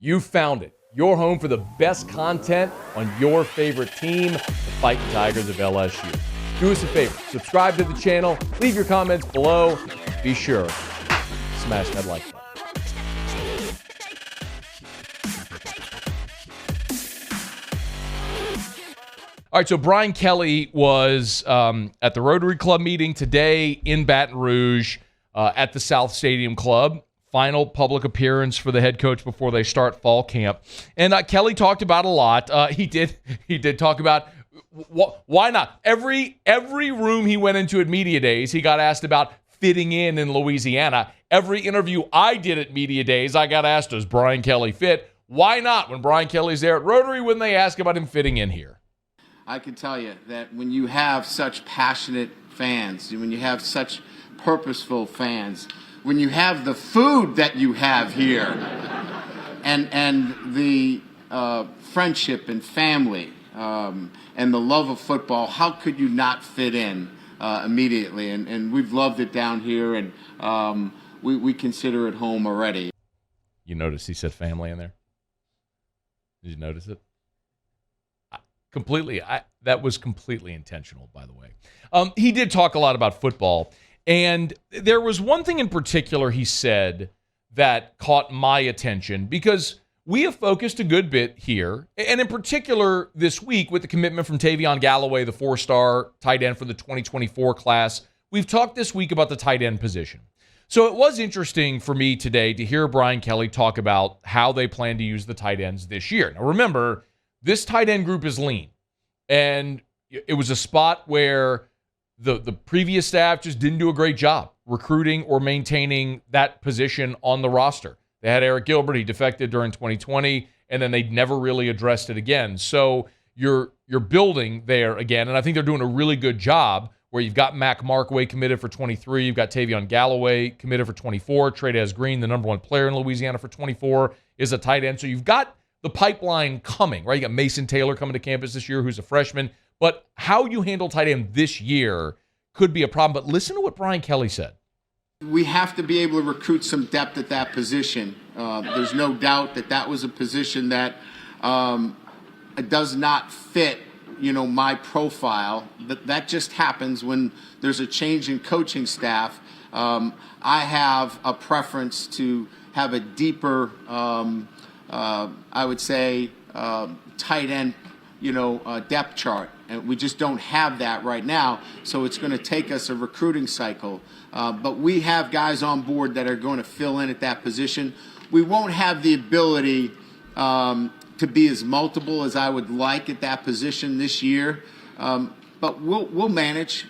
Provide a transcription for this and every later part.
You found it. Your home for the best content on your favorite team, the Fighting Tigers of LSU. Do us a favor. Subscribe to the channel. Leave your comments below. Be sure to smash that like button. All right, so Brian Kelly was at the Rotary Club meeting today in Baton Rouge at the South Stadium Club. Final public appearance for the head coach before they start fall camp. And Kelly talked about a lot. He did talk about why not. Every room he went into at Media Days, he got asked about fitting in Louisiana. Every interview I did at Media Days, I got asked, does Brian Kelly fit? Why not? When Brian Kelly's there at Rotary, when they ask about him fitting in here. I can tell you that when you have such passionate fans, when you have such purposeful fans, when you have the food that you have here, and the friendship and family, and the love of football, how could you not fit in immediately? And we've loved it down here, and we consider it home already. You notice he said family in there? Did you notice it? That was completely intentional, by the way. He did talk a lot about football, and there was one thing in particular he said that caught my attention, because we have focused a good bit here, and in particular this week with the commitment from Tavion Galloway, the 4-star tight end for the 2024 class. We've talked this week about the tight end position. So it was interesting for me today to hear Brian Kelly talk about how they plan to use the tight ends this year. Now remember, this tight end group is lean, and it was a spot where the previous staff just didn't do a great job recruiting or maintaining that position on the roster. They had Eric Gilbert. He defected during 2020, and then they never really addressed it again. So you're building there again, and I think they're doing a really good job where you've got Mac Markway committed for 23, you've got Tavion Galloway committed for 24, Trey'Dez Green, the number one player in Louisiana for 24, is a tight end. So you've got the pipeline coming, right? You got Mason Taylor coming to campus this year, who's a freshman. But how you handle tight end this year could be a problem. But listen to what Brian Kelly said. We have to be able to recruit some depth at that position. There's no doubt that was a position that does not fit, my profile. That just happens when there's a change in coaching staff. I have a preference to have a deeper, I would say, tight end, depth chart. And we just don't have that right now, so it's going to take us a recruiting cycle. But we have guys on board that are going to fill in at that position. We won't have the ability to be as multiple as I would like at that position this year, but we'll manage.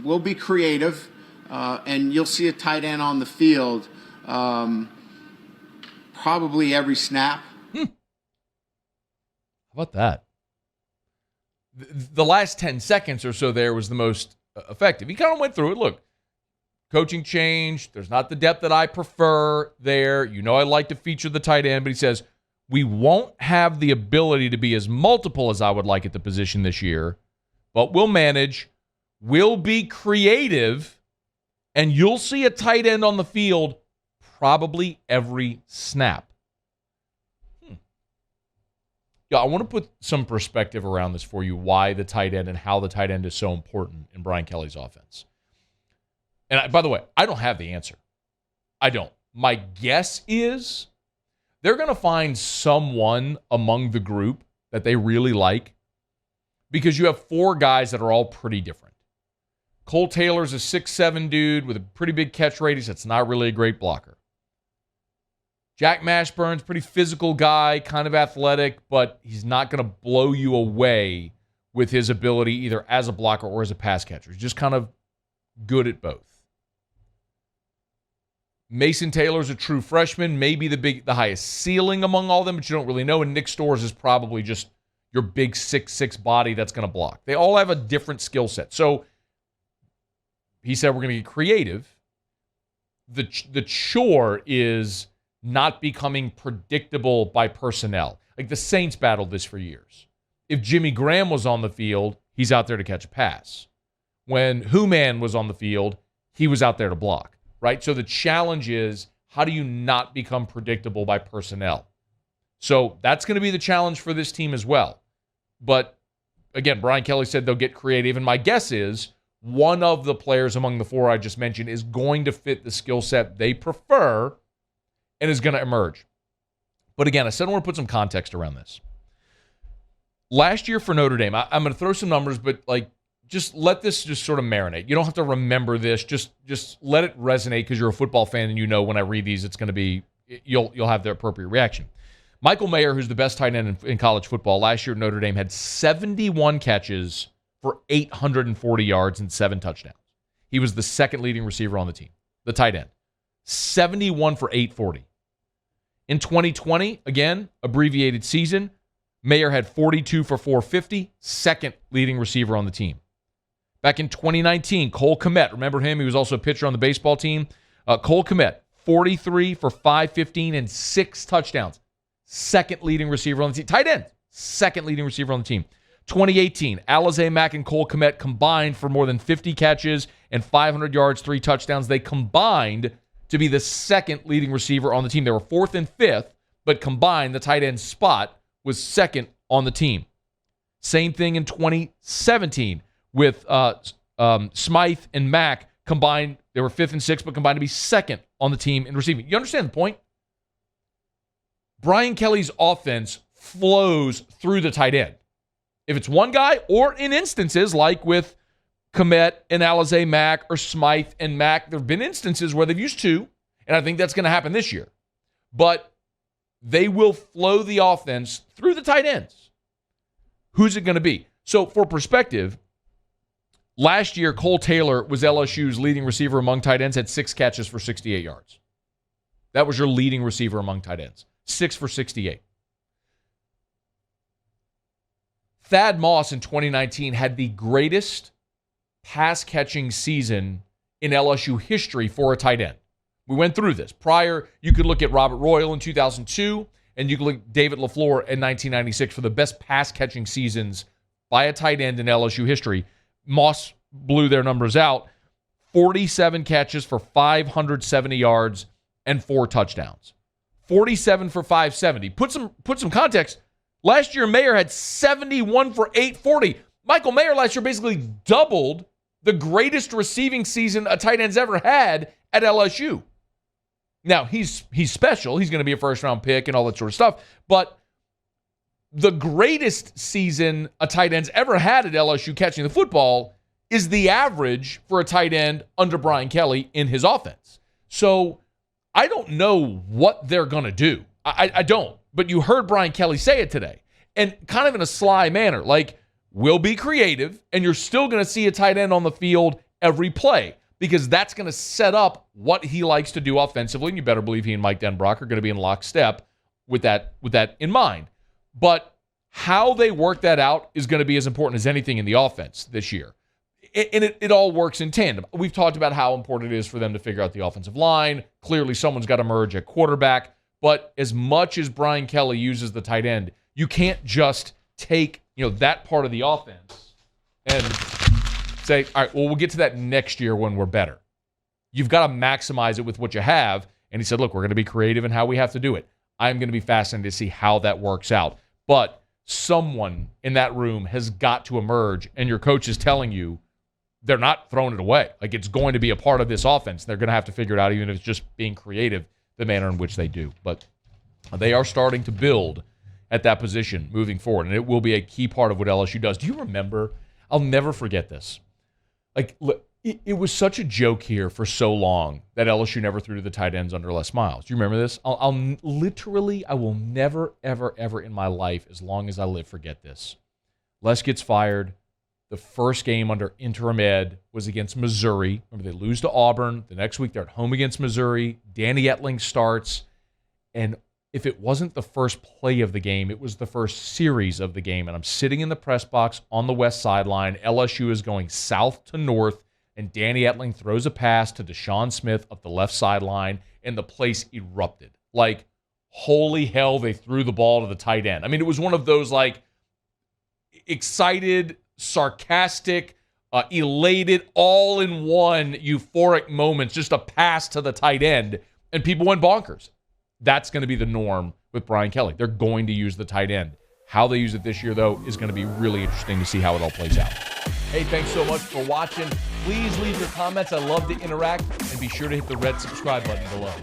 We'll be creative, and you'll see a tight end on the field probably every snap. How about that? The last 10 seconds or so there was the most effective. He kind of went through it. Look, coaching change. There's not the depth that I prefer there. I like to feature the tight end, but he says, we won't have the ability to be as multiple as I would like at the position this year, but we'll manage. We'll be creative, and you'll see a tight end on the field probably every snap. Yeah, I want to put some perspective around this for you, why the tight end and how the tight end is so important in Brian Kelly's offense. And by the way, I don't have the answer. I don't. My guess is they're going to find someone among the group that they really like, because you have 4 guys that are all pretty different. Cole Taylor's a 6'7" dude with a pretty big catch radius that's not really a great blocker. Jack Mashburn's a pretty physical guy, kind of athletic, but he's not going to blow you away with his ability either as a blocker or as a pass catcher. He's just kind of good at both. Mason Taylor's a true freshman, maybe the highest ceiling among all of them, but you don't really know. And Nick Storrs is probably just your big 6'6" body that's going to block. They all have a different skill set. So he said we're going to get creative. The chore is not becoming predictable by personnel. Like the Saints battled this for years. If Jimmy Graham was on the field, he's out there to catch a pass. When Hooman was on the field, he was out there to block, right? So the challenge is, how do you not become predictable by personnel? So that's going to be the challenge for this team as well. But again, Brian Kelly said they'll get creative, and my guess is one of the players among the four I just mentioned is going to fit the skill set they prefer and is going to emerge. But again, I said I want to put some context around this. Last year for Notre Dame, I'm going to throw some numbers, but just let this just sort of marinate. You don't have to remember this. Just let it resonate because you're a football fan and you know when I read these, it's going to be, you'll have the appropriate reaction. Michael Mayer, who's the best tight end in college football, last year at Notre Dame had 71 catches for 840 yards and 7 touchdowns. He was the second leading receiver on the team, the tight end. 71 for 840. In 2020, again, abbreviated season, Mayer had 42 for 450, second leading receiver on the team. Back in 2019, Cole Kmet, remember him? He was also a pitcher on the baseball team. Cole Kmet, 43 for 515 and 6 touchdowns. Second leading receiver on the team. Tight end, second leading receiver on the team. 2018, Alizé Mack and Cole Kmet combined for more than 50 catches and 500 yards, 3 touchdowns. They combined to be the second leading receiver on the team. They were 4th and 5th, but combined, the tight end spot was second on the team. Same thing in 2017 with Smythe and Mack combined. They were 5th and 6th, but combined to be second on the team in receiving. You understand the point? Brian Kelly's offense flows through the tight end. If it's one guy, or in instances like with Kmet and Alizé Mack or Smythe and Mack, there have been instances where they've used 2, and I think that's going to happen this year. But they will flow the offense through the tight ends. Who's it going to be? So for perspective, last year, Cole Taylor was LSU's leading receiver among tight ends, had 6 catches for 68 yards. That was your leading receiver among tight ends. 6 for 68. Thad Moss in 2019 had the greatest pass-catching season in LSU history for a tight end. We went through this. Prior, you could look at Robert Royal in 2002, and you could look at David LaFleur in 1996 for the best pass-catching seasons by a tight end in LSU history. Moss blew their numbers out. 47 catches for 570 yards and 4 touchdowns. 47 for 570. Put some context. Last year, Mayer had 71 for 840. Michael Mayer last year basically doubled the greatest receiving season a tight end's ever had at LSU. Now, he's special. He's going to be a first-round pick and all that sort of stuff. But the greatest season a tight end's ever had at LSU catching the football is the average for a tight end under Brian Kelly in his offense. So I don't know what they're going to do. I don't. But you heard Brian Kelly say it today. And kind of in a sly manner. Like, we'll be creative, and you're still going to see a tight end on the field every play because that's going to set up what he likes to do offensively. And you better believe he and Mike Denbrock are going to be in lockstep with that in mind. But how they work that out is going to be as important as anything in the offense this year. And it all works in tandem. We've talked about how important it is for them to figure out the offensive line. Clearly, someone's got to merge at quarterback. But as much as Brian Kelly uses the tight end, you can't just take that part of the offense and say, all right, well, we'll get to that next year when we're better. You've got to maximize it with what you have. And he said, look, we're going to be creative in how we have to do it. I'm going to be fascinated to see how that works out. But someone in that room has got to emerge, and your coach is telling you they're not throwing it away. Like, it's going to be a part of this offense. They're going to have to figure it out, even if it's just being creative, the manner in which they do. But they are starting to build at that position moving forward, and it will be a key part of what LSU does. Do you remember? I'll never forget this. Like, it was such a joke here for so long that LSU never threw to the tight ends under Les Miles. Do you remember this? I will never, ever, ever in my life, as long as I live, forget this. Les gets fired. The first game under interim ed was against Missouri. Remember, they lose to Auburn. The next week, they're at home against Missouri. Danny Etling starts. And if it wasn't the first play of the game, it was the first series of the game. And I'm sitting in the press box on the west sideline. LSU is going south to north. And Danny Etling throws a pass to Deshaun Smith up the left sideline. And the place erupted. Like, holy hell, they threw the ball to the tight end. I mean, it was one of those, like, excited, sarcastic, elated, all-in-one euphoric moments, just a pass to the tight end, and people went bonkers. That's going to be the norm with Brian Kelly. They're going to use the tight end. How they use it this year, though, is going to be really interesting to see how it all plays out. Hey, thanks so much for watching. Please leave your comments. I love to interact. And be sure to hit the red subscribe button below.